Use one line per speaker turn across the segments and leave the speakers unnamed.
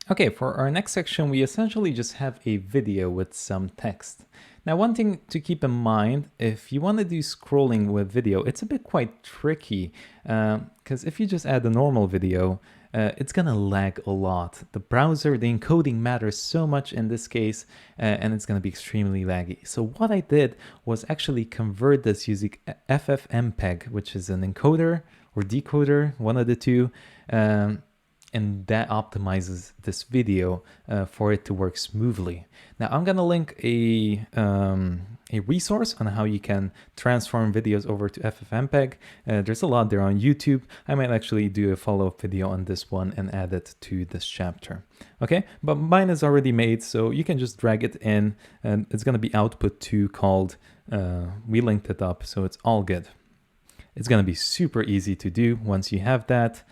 Okay, for our next section, we essentially just have a video with some text. Now, one thing to keep in mind, if you want to do scrolling with video, it's a bit quite tricky, because if you just add a normal video, it's gonna lag a lot. The browser, the encoding matters so much in this case, and it's gonna be extremely laggy. So what I did was actually convert this using FFmpeg, which is an encoder or decoder, one of the two. And that optimizes this video for it to work smoothly. Now I'm gonna link a resource on how you can transform videos over to FFmpeg. There's a lot there on YouTube. I might actually do a follow-up video on this one and add it to this chapter. Okay, but mine is already made, so you can just drag it in, and it's gonna be output 2 called. We linked it up, so it's all good. It's gonna be super easy to do once you have that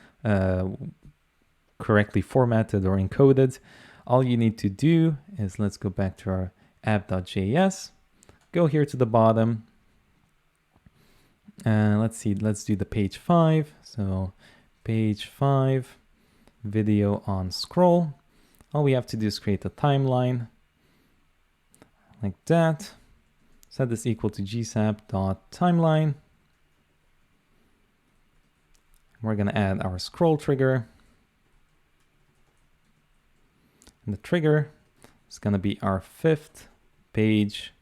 correctly formatted or encoded. All you need to do is, let's go back to our app.js, go here to the bottom, and let's do the page 5. So page 5, video on scroll. All we have to do is create a timeline like that. Set this equal to gsap.timeline. We're going to add our scroll trigger. And the trigger is going to be our 5th page.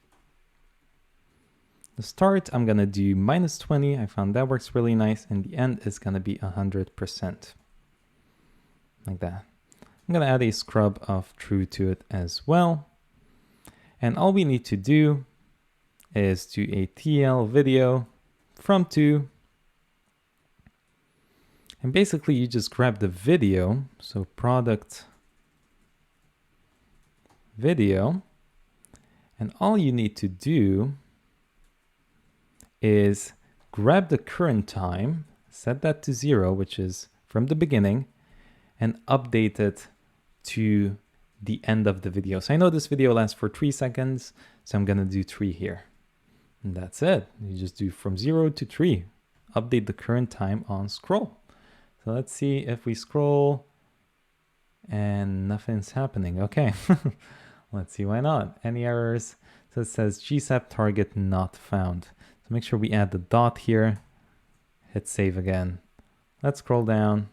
The start, I'm going to do -20. I found that works really nice. And the end is going to be 100%. Like that. I'm going to add a scrub of true to it as well. And all we need to do is do a TL video from to. And basically you just grab the video. So product video, and all you need to do is grab the current time, set that to 0, which is from the beginning, and update it to the end of the video. So I know this video lasts for 3 seconds, so I'm gonna do 3 here. And that's it. You just do from 0 to 3. Update the current time on scroll. So let's see if we scroll and nothing's happening. Okay. Let's see why not. Any errors? So it says GSAP target not found. So make sure we add the dot here. Hit save again. Let's scroll down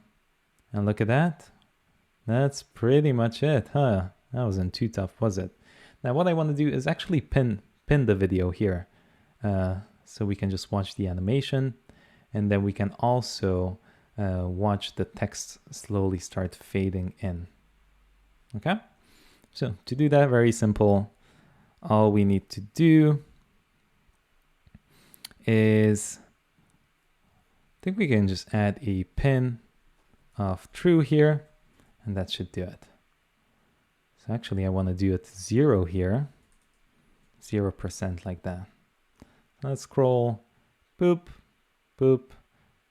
and look at that. That's pretty much it, huh? That wasn't too tough, was it? Now what I want to do is actually pin the video here. So we can just watch the animation, and then we can also watch the text slowly start fading in. Okay? So to do that, very simple. All we need to do is, I think we can just add a pin of true here, and that should do it. So actually I want to do it 0 here, 0% like that. Let's scroll, boop, boop,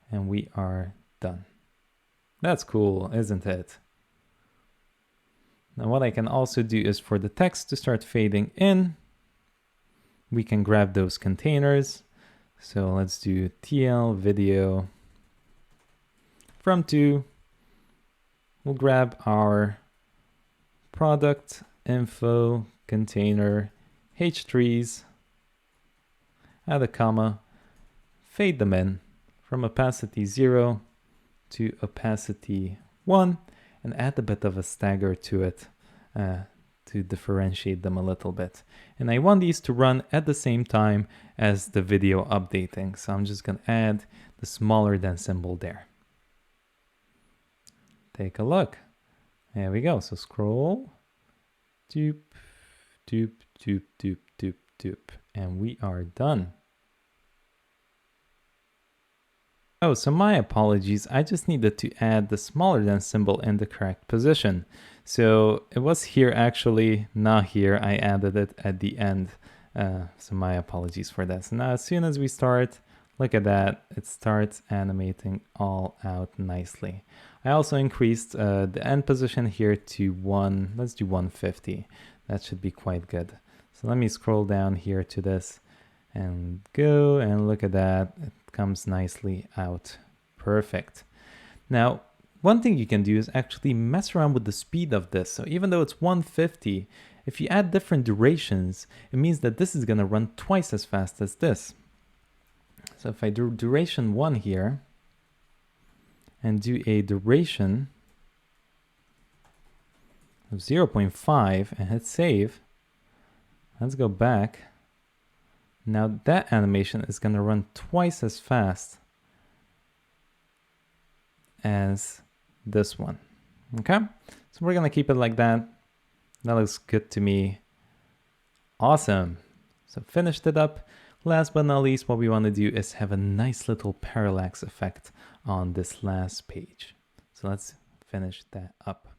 and we are done. That's cool, isn't it? Now what I can also do is for the text to start fading in, we can grab those containers. So let's do TL video from to. We'll grab our product info container h3s, add a comma, fade them in from opacity 0 to opacity 1. And add a bit of a stagger to it to differentiate them a little bit. And I want these to run at the same time as the video updating. So I'm just going to add the smaller than symbol there. Take a look. There we go. So scroll, doop, doop, doop, doop, doop, doop. And we are done. Oh, so my apologies. I just needed to add the smaller than symbol in the correct position. So it was here actually, not here. I added it at the end. So my apologies for that. So now as soon as we start, look at that. It starts animating all out nicely. I also increased the end position here to 1. Let's do 150. That should be quite good. So let me scroll down here to this and go and look at that. It comes nicely out. Perfect. Now, one thing you can do is actually mess around with the speed of this. So even though it's 150, if you add different durations, it means that this is going to run twice as fast as this. So if I do duration 1 here and do a duration of 0.5 and hit save, let's go back. Now that animation is going to run twice as fast as this one. Okay, so we're going to keep it like that. That looks good to me. Awesome. So finished it up. Last but not least, what we want to do is have a nice little parallax effect on this last page. So let's finish that up.